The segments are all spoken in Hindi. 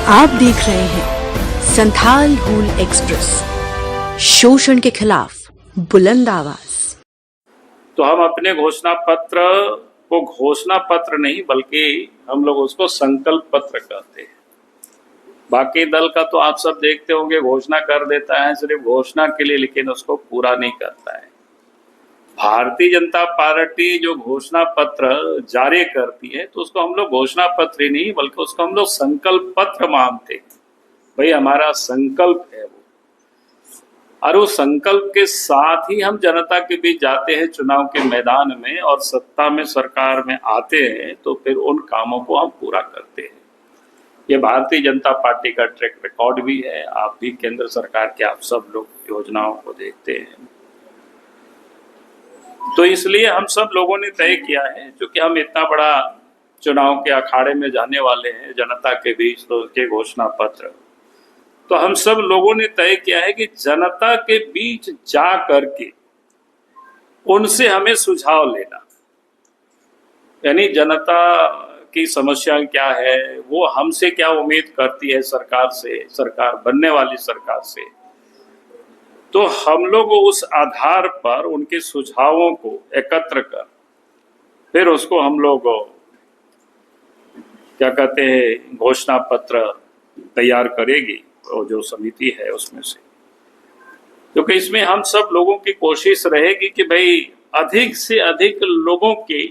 आप देख रहे हैं संथाल हूल एक्सप्रेस, शोषण के खिलाफ बुलंद आवाज। तो हम अपने घोषणा पत्र को घोषणा पत्र नहीं बल्कि हम लोग उसको संकल्प पत्र कहते हैं। बाकी दल का तो आप सब देखते होंगे, घोषणा कर देता है सिर्फ घोषणा के लिए, लेकिन उसको पूरा नहीं करता है। भारतीय जनता पार्टी जो घोषणा पत्र जारी करती है तो उसको हम लोग घोषणा पत्र ही नहीं बल्कि उसको हम लोग संकल्प पत्र मानते हैं। भाई हमारा संकल्प है वो, और उस संकल्प के साथ ही हम जनता के बीच जाते हैं चुनाव के मैदान में और सत्ता में सरकार में आते हैं, तो फिर उन कामों को हम पूरा करते हैं। ये भारतीय जनता पार्टी का ट्रैक रिकॉर्ड भी है। आप भी केंद्र सरकार के आप सब लोग योजनाओं को देखते हैं, तो इसलिए हम सब लोगों ने तय किया है, क्योंकि हम इतना बड़ा चुनाव के अखाड़े में जाने वाले हैं जनता के बीच, तो उसके घोषणा पत्र, तो हम सब लोगों ने तय किया है कि जनता के बीच जा करके उनसे हमें सुझाव लेना, यानी जनता की समस्या क्या है, वो हमसे क्या उम्मीद करती है सरकार से, सरकार बनने वाली सरकार से, तो हम लोग उस आधार पर उनके सुझावों को एकत्र कर फिर उसको हम लोग क्या कहते हैं घोषणा पत्र तैयार करेगी, और जो समिति है उसमें से, क्योंकि इसमें हम सब लोगों की कोशिश रहेगी कि भाई अधिक से अधिक लोगों की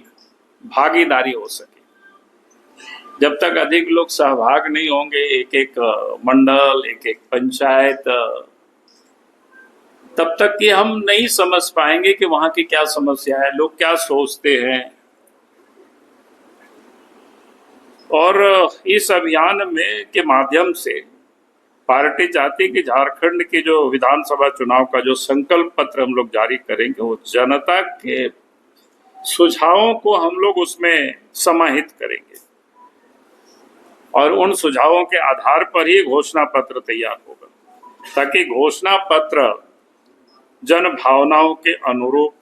भागीदारी हो सके। जब तक अधिक लोग सहभाग नहीं होंगे, एक एक मंडल, एक एक पंचायत, तब तक कि हम नहीं समझ पाएंगे कि वहां की क्या समस्या है, लोग क्या सोचते हैं। और इस अभियान में के माध्यम से पार्टी चाहती कि झारखंड के जो विधानसभा चुनाव का जो संकल्प पत्र हम लोग जारी करेंगे, वो जनता के सुझावों को हम लोग उसमें समाहित करेंगे और उन सुझावों के आधार पर ही घोषणा पत्र तैयार होगा, ताकि घोषणा पत्र जन भावनाओं के अनुरूप,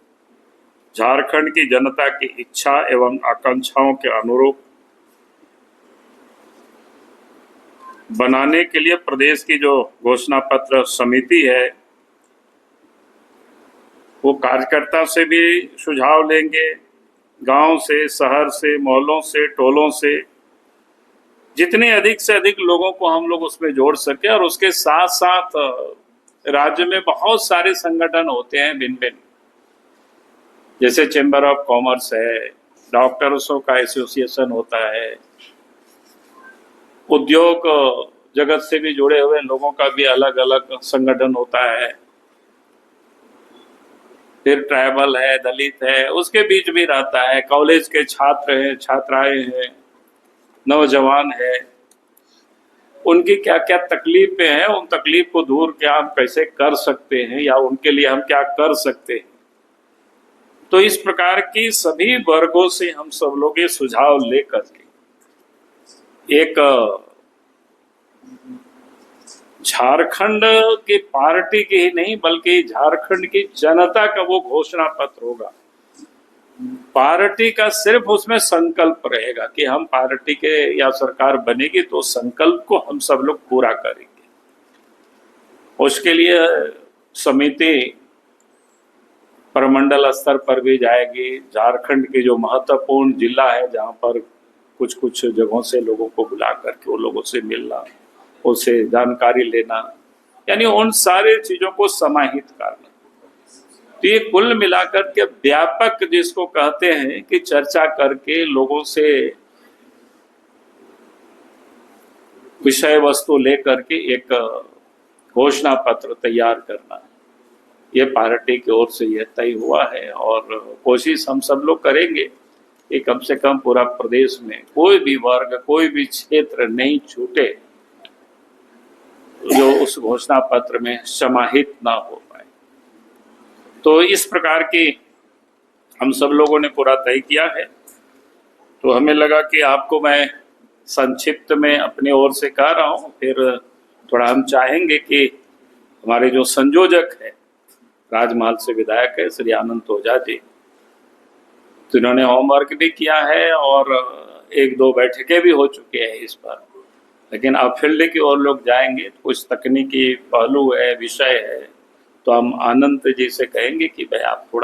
झारखंड की जनता की इच्छा एवं आकांक्षाओं के अनुरूप बनाने के लिए प्रदेश की जो घोषणा पत्र समिति है वो कार्यकर्ता से भी सुझाव लेंगे, गांव से, शहर से, मोहल्लों से, टोलों से, जितने अधिक से अधिक लोगों को हम लोग उसमें जोड़ सके। और उसके साथ साथ राज्य में बहुत सारे संगठन होते हैं भिन्न भिन्न, जैसे चैम्बर ऑफ कॉमर्स है, डॉक्टर्सों का एसोसिएशन होता है, उद्योग जगत से भी जुड़े हुए लोगों का भी अलग अलग संगठन होता है, फिर ट्राइबल है, दलित है, उसके बीच भी रहता है, कॉलेज के छात्र हैं, छात्राएं हैं, नौजवान है, उनकी क्या क्या तकलीफें हैं, उन तकलीफ को दूर क्या हम कैसे कर सकते हैं या उनके लिए हम क्या कर सकते हैं। तो इस प्रकार की सभी वर्गों से हम सब लोग ये सुझाव लेकर के एक झारखंड की पार्टी की ही नहीं बल्कि झारखंड की जनता का वो घोषणा पत्र होगा। पार्टी का सिर्फ उसमें संकल्प रहेगा कि हम पार्टी के या सरकार बनेगी तो संकल्प को हम सब लोग पूरा करेंगे। उसके लिए समिति प्रमंडल स्तर पर भी जाएगी, झारखंड के जो महत्वपूर्ण जिला है जहां पर कुछ कुछ जगहों से लोगों को बुला करके उन लोगों से मिलना, उससे जानकारी लेना, यानी उन सारे चीजों को समाहित करना। तो ये कुल मिलाकर के व्यापक जिसको कहते हैं कि चर्चा करके लोगों से विषय वस्तु लेकर के एक घोषणा पत्र तैयार करना, ये पार्टी की ओर से यह तय हुआ है। और कोशिश हम सब लोग करेंगे कि कम से कम पूरा प्रदेश में कोई भी वर्ग, कोई भी क्षेत्र नहीं छूटे जो उस घोषणा पत्र में समाहित ना हो पाए। तो इस प्रकार की हम सब लोगों ने पूरा तय किया है। तो हमें लगा कि आपको मैं संक्षिप्त में अपनी ओर से कह रहा हूँ, फिर थोड़ा हम चाहेंगे कि हमारे जो संयोजक है, राजमहल से विधायक है श्री आनंद ओझा जी, तो इन्होंने होमवर्क भी किया है और एक दो बैठकें भी हो चुकी है इस पर। लेकिन अब फील्ड की ओर लोग जाएंगे, कुछ तकनीकी पहलू है, विषय है, तो हम आनंद जी से कहेंगे कि भाई आप थोड़ा